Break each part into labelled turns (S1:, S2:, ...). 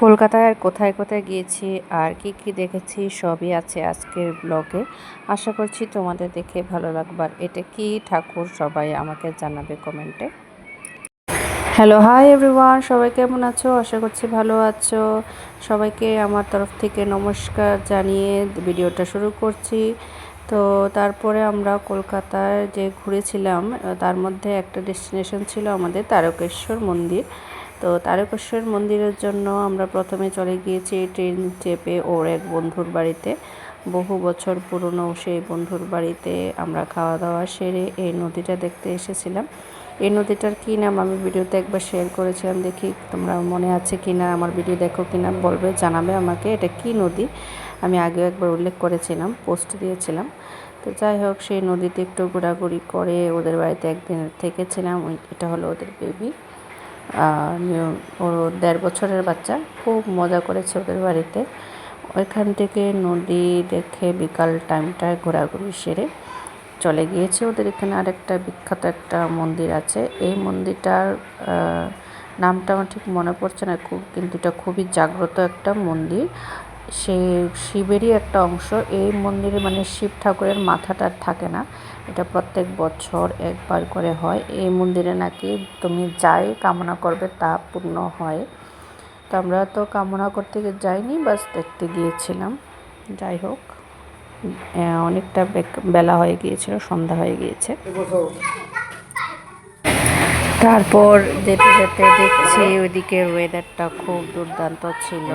S1: কলকাতায় কোথায় কোথায় গিয়েছি আর কি কি দেখেছি সবই আছে আজকের ব্লগে। আশা করছি তোমাদের দেখে ভালো লাগবার। এটা কি ঠাকুর সবাই আমাকে জানাবে কমেন্টে। হ্যালো, হাই এভরিওয়ান, সবাই কেমন আছো? আশা করছি ভালো আছো। সবাইকে আমার তরফ থেকে নমস্কার জানিয়ে ভিডিওটা শুরু করছি। তো তারপরে আমরা কলকাতায় যে ঘুরেছিলাম তার মধ্যে একটা ডেস্টিনেশন ছিল আমাদের তারকেশ্বর মন্দির। তো তারকেশ্বর মন্দিরের জন্য আমরা প্রথমে চলে গিয়েছি ট্রেন চেপে ওর এক বন্ধুর বাড়িতে। বহু বছর পুরনো সেই বন্ধুর বাড়িতে আমরা খাওয়া দাওয়া সেরে এই নদীটা দেখতে এসেছিলাম। এই নদীটার কী নাম আমি ভিডিওতে একবার শেয়ার করেছিলাম, দেখি তোমরা মনে আছে কি না, আমার ভিডিও দেখো কি না বলবে, জানাবে আমাকে এটা কি নদী। আমি আগেও একবার উল্লেখ করেছিলাম, পোস্ট দিয়েছিলাম। তো যাই হোক, সেই নদীতে একটু ঘোরাঘুরি করে ওদের বাড়িতে একদিন থেকেছিলাম। এটা হলো ওদের বেবি, ও 1.5 বছরের বাচ্চা। খুব মজা করেছে ওদের বাড়িতে। ওইখান থেকে নদী দেখে বিকাল টাইমটায় ঘোরাঘুরি সেরে চলে গিয়েছে ওদের এখানে আরেকটা বিখ্যাত একটা মন্দির আছে। এই মন্দিরটার নামটা আমার ঠিক মনে পড়ছে না কিন্তু এটা খুবই জাগ্রত একটা মন্দির। সে শিবেরই একটা অংশ। এই মন্দিরে মানে শিব ঠাকুরের মাথাটা থাকে না, এটা প্রত্যেক বছর একবার করে হয়। এই মন্দিরে নাকি তুমি যাই কামনা করবে তা পূর্ণ হয়। তো আমরা তো কামনা করতে যাইনি, বাস দেখতে গিয়েছিলাম। যাই হোক, অনেকটা বেলা হয়ে গিয়েছিল, সন্ধ্যা হয়ে গিয়েছে। তারপর যেতে যেতে দেখছি ওইদিকে ওয়েদারটা খুব দুর্দান্ত ছিল।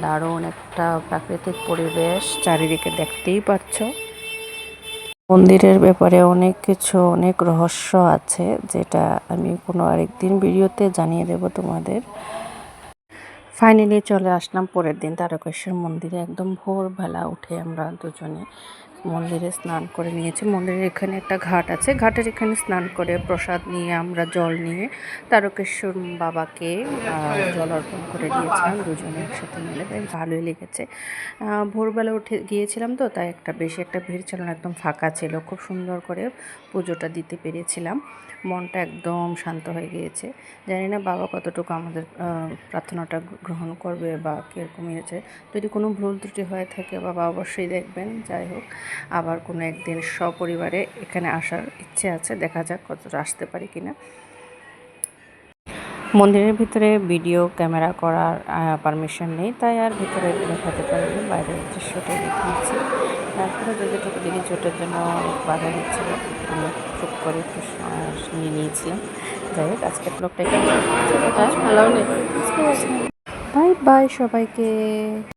S1: দারুণ একটা প্রাকৃতিক পরিবেশ চারিদিকে, দেখতেই পাচ্ছ। মন্দিরের ব্যাপারে অনেক কিছু, অনেক রহস্য আছে, যেটা আমি কোনো আরেকদিন ভিডিওতে জানিয়ে দেব তোমাদের। ফাইনালি চলে আসলাম পরের দিন তারকেশ্বর মন্দিরে। একদম ভোরবেলা উঠে আমরা দুজনে মন্দিরে স্নান করে নিয়েছি। মন্দিরের এখানে একটা ঘাট আছে, ঘাটের এখানে স্নান করে প্রসাদ নিয়ে আমরা জল নিয়ে তারকেশ্বর বাবাকে জল অর্পণ করে দিয়েছিলাম দুজনে একসাথে মিলে। বেশ ভালোই লেগেছে। ভোরবেলা উঠে গিয়েছিলাম তো, তাই বেশি একটা ভিড় ছিল না, একদম ফাঁকা ছিল। খুব সুন্দর করে পুজোটা দিতে পেরেছিলাম। মনটা একদম শান্ত হয়ে গিয়েছে। জানি না বাবা কতটুকু আমাদের প্রার্থনাটা গ্রহণ করবে বা কীরকম হয়েছে। যদি কোনো ভুল ত্রুটি হয়ে থাকে বাবা অবশ্যই দেখবেন। যাই হোক, আবার কোনো একদিন সপরিবারে এখানে আসার ইচ্ছে আছে, দেখা যাক কতটা আসতে পারি কিনা। মন্দিরের ভিতরে ভিডিও ক্যামেরা করার পারমিশন নেই, তাই আর ভিতরে দেখাতে পারিনি, বাইরের দৃশ্যটাই দেখিয়েছি। তারপরে যতটুকু দিদি চোটের জন্য অনেক বাধা দিচ্ছিল, আমি চুপ করে একটু নিয়ে নিয়েছিলাম। যাই হোক, আজকের ব্লগটা এখানে, বাই বাই সবাইকে।